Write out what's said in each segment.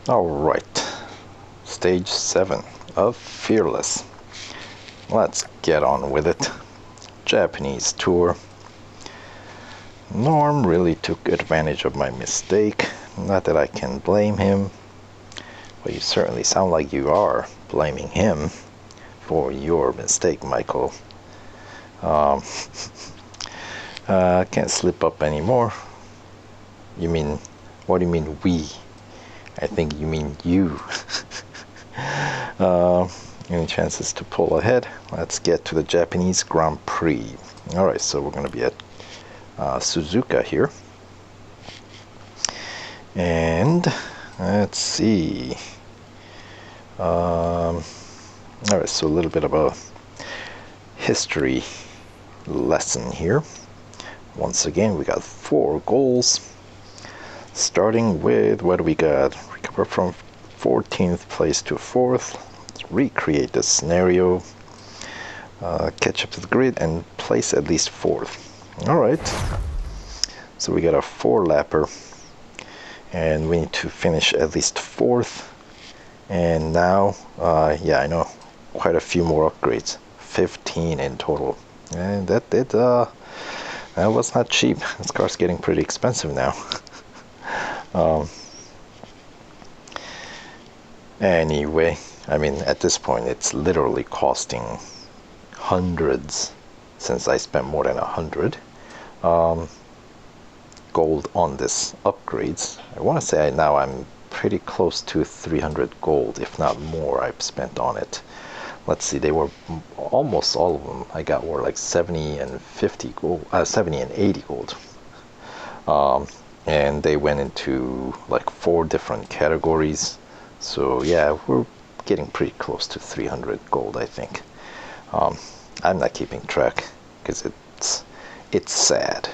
Alright, stage 7 of Fearless. Let's get on with it. Japanese tour. Norm really took advantage of my mistake. Not that I can blame him, but you certainly sound like you are blaming him for your mistake, Michael. Can't slip up anymore. You mean, what do you mean we? I think you mean you. Any chances to pull ahead? Let's get to the Japanese Grand Prix. Alright, so we're going to be at Suzuka here. And let's see. Alright, so a little bit of a history lesson here. Once again, we got 4 goals. Starting with, what do we got? Recover from 14th place to 4th. Let's recreate the scenario. Catch up to the grid and place at least 4th. Alright. So we got a 4-lapper. And we need to finish at least 4th. And now, yeah, I know, quite a few more upgrades. 15 in total. And that was not cheap. This car's getting pretty expensive now. Anyway, I mean, at this point it's literally costing hundreds, since I spent more than 100 gold on this upgrades. I want to say now I'm pretty close to 300 gold, if not more, I've spent on it. Let's see, they were almost all of them I got were like 70 and 50 gold, 70 and 80 gold. And they went into like 4 different categories. So yeah, we're getting pretty close to 300 gold, I think. I'm not keeping track because it's sad.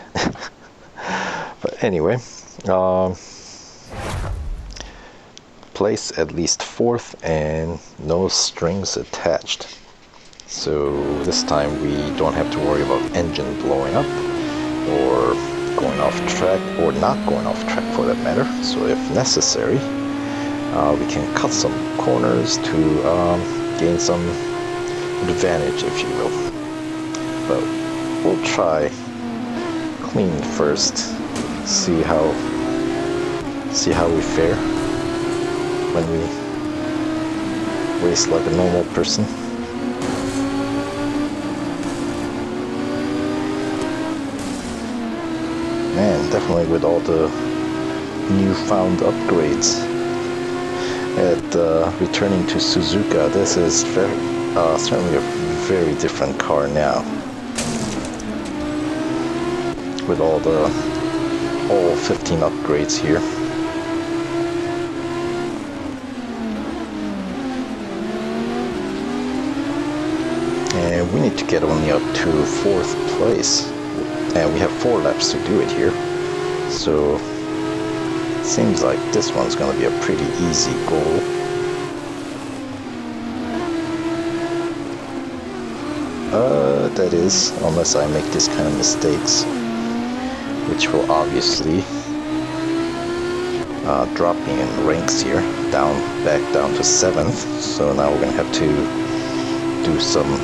But anyway, place at least 4th and no strings attached. So this time we don't have to worry about engine blowing up or going off track, or not going off track for that matter. So if necessary, we can cut some corners to gain some advantage, if you will. But we'll try clean first, see how we fare when we race like a normal person. Man, definitely with all the newfound upgrades at returning to Suzuka, this is certainly a very different car now. With all 15 upgrades here. And we need to get only up to 4th place. And we have 4 laps to do it here. So it seems like this one's going to be a pretty easy goal. That is, unless I make this kind of mistakes, which will obviously drop me in ranks here, back down to 7th. So now we're going to have to do some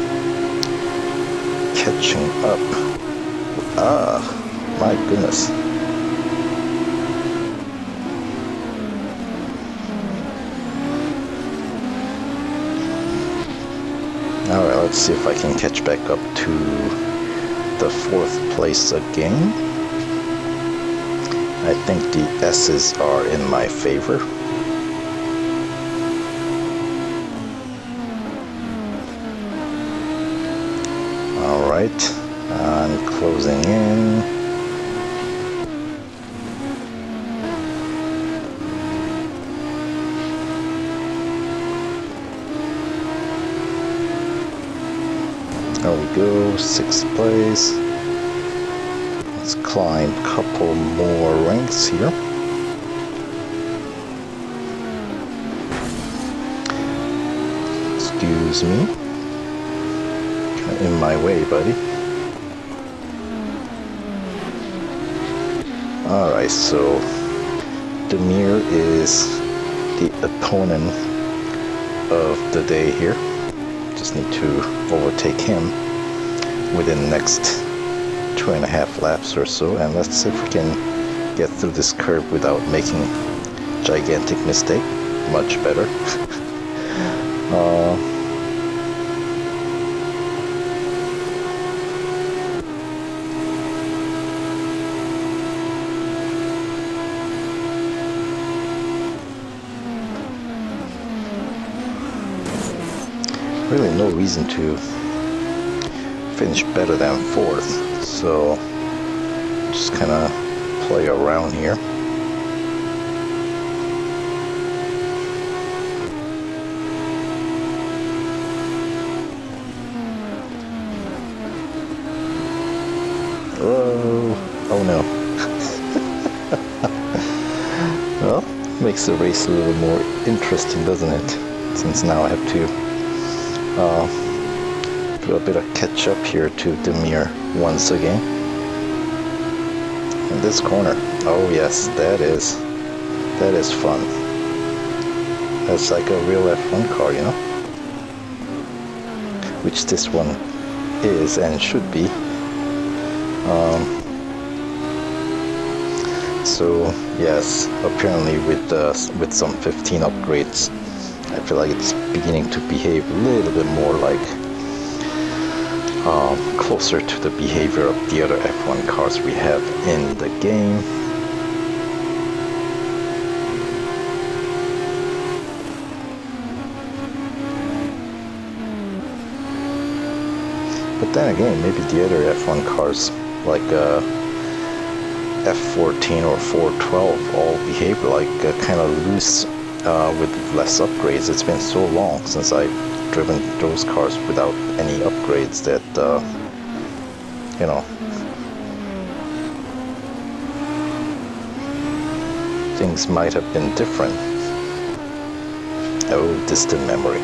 catching up. My goodness. Alright, let's see if I can catch back up to the 4th place again. I think the S's are in my favor. Alright, I'm closing in. There we go, 6th place. Let's climb a couple more ranks here. Excuse me. In my way, buddy. Alright, so the mirror is the opponent of the day here. Just need to overtake him within the next 2.5 laps or so, and let's see if we can get through this curve without making gigantic mistake. Much better. Really no reason to finish better than 4th, so just kind of play around here. Oh no. Well, makes the race a little more interesting, doesn't it? Since now I have to do a bit of catch up here to Demir once again. In this corner. Oh yes, that is fun. That's like a real F1 car, you know? Which this one is and should be. So yes, apparently with some 15 upgrades, I feel like it's beginning to behave a little bit more like closer to the behavior of the other F1 cars we have in the game. But then again, maybe the other F1 cars like F14 or 412 all behave like kind of loose with less upgrades. It's been so long since I've driven those cars without any upgrades that you know, things might have been different. Oh, distant memory.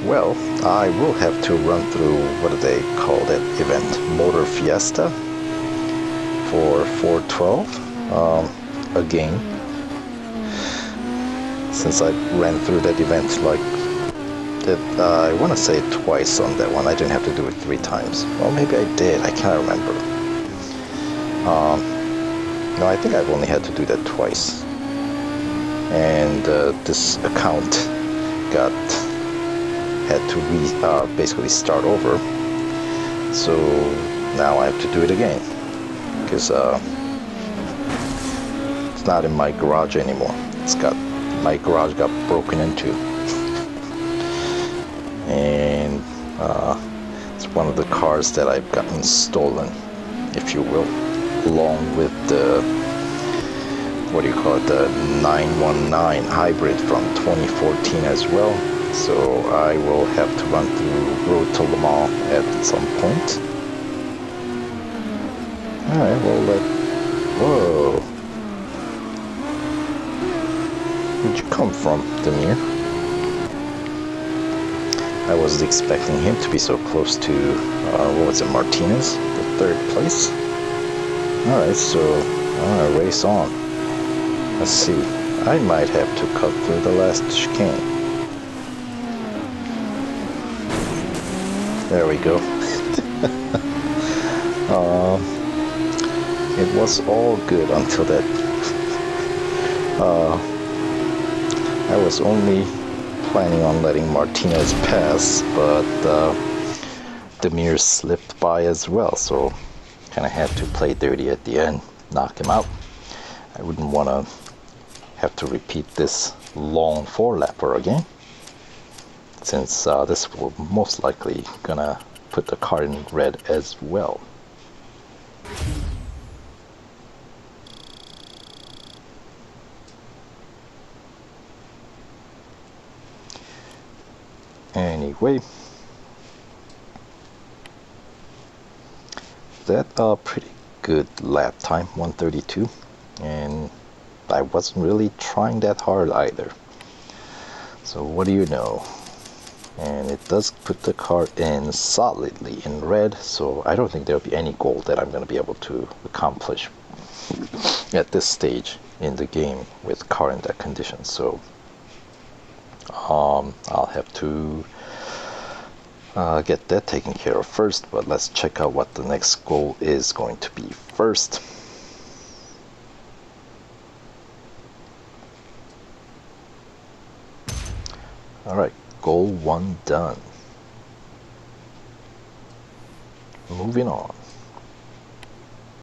Well, I will have to run through, what do they call that event? Motor Fiesta for 412 again. Since I ran through that event like that, I want to say twice on that one. I didn't have to do it 3 times. Well, maybe I did. I can't remember. No, I think I've only had to do that twice. And this account had to basically start over. So now I have to do it again because it's not in my garage anymore. My garage got broken into. And it's one of the cars that I've gotten stolen, if you will, along with the, what do you call it, the 919 hybrid from 2014 as well. So I will have to run through Road to Le Mans at some point. Alright, well, whoa. Where'd you come from, Demir? I wasn't expecting him to be so close to, what was it, Martinez, the 3rd place. Alright, so race on. Let's see. I might have to cut through the last chicane. There we go. It was all good until that. I was only planning on letting Martinez pass, but Demir slipped by as well, so kind of had to play dirty at the end, knock him out. I wouldn't want to have to repeat this long 4-lapper again, since this will most likely gonna put the car in red as well. Anyway, that pretty good lap time, 132, and I wasn't really trying that hard either. So what do you know? And it does put the car in solidly in red, so I don't think there'll be any goal that I'm going to be able to accomplish at this stage. in the game with car in that condition. So I'll have to get that taken care of first, but let's check out what the next goal is going to be first. Alright, goal 1 done. Moving on.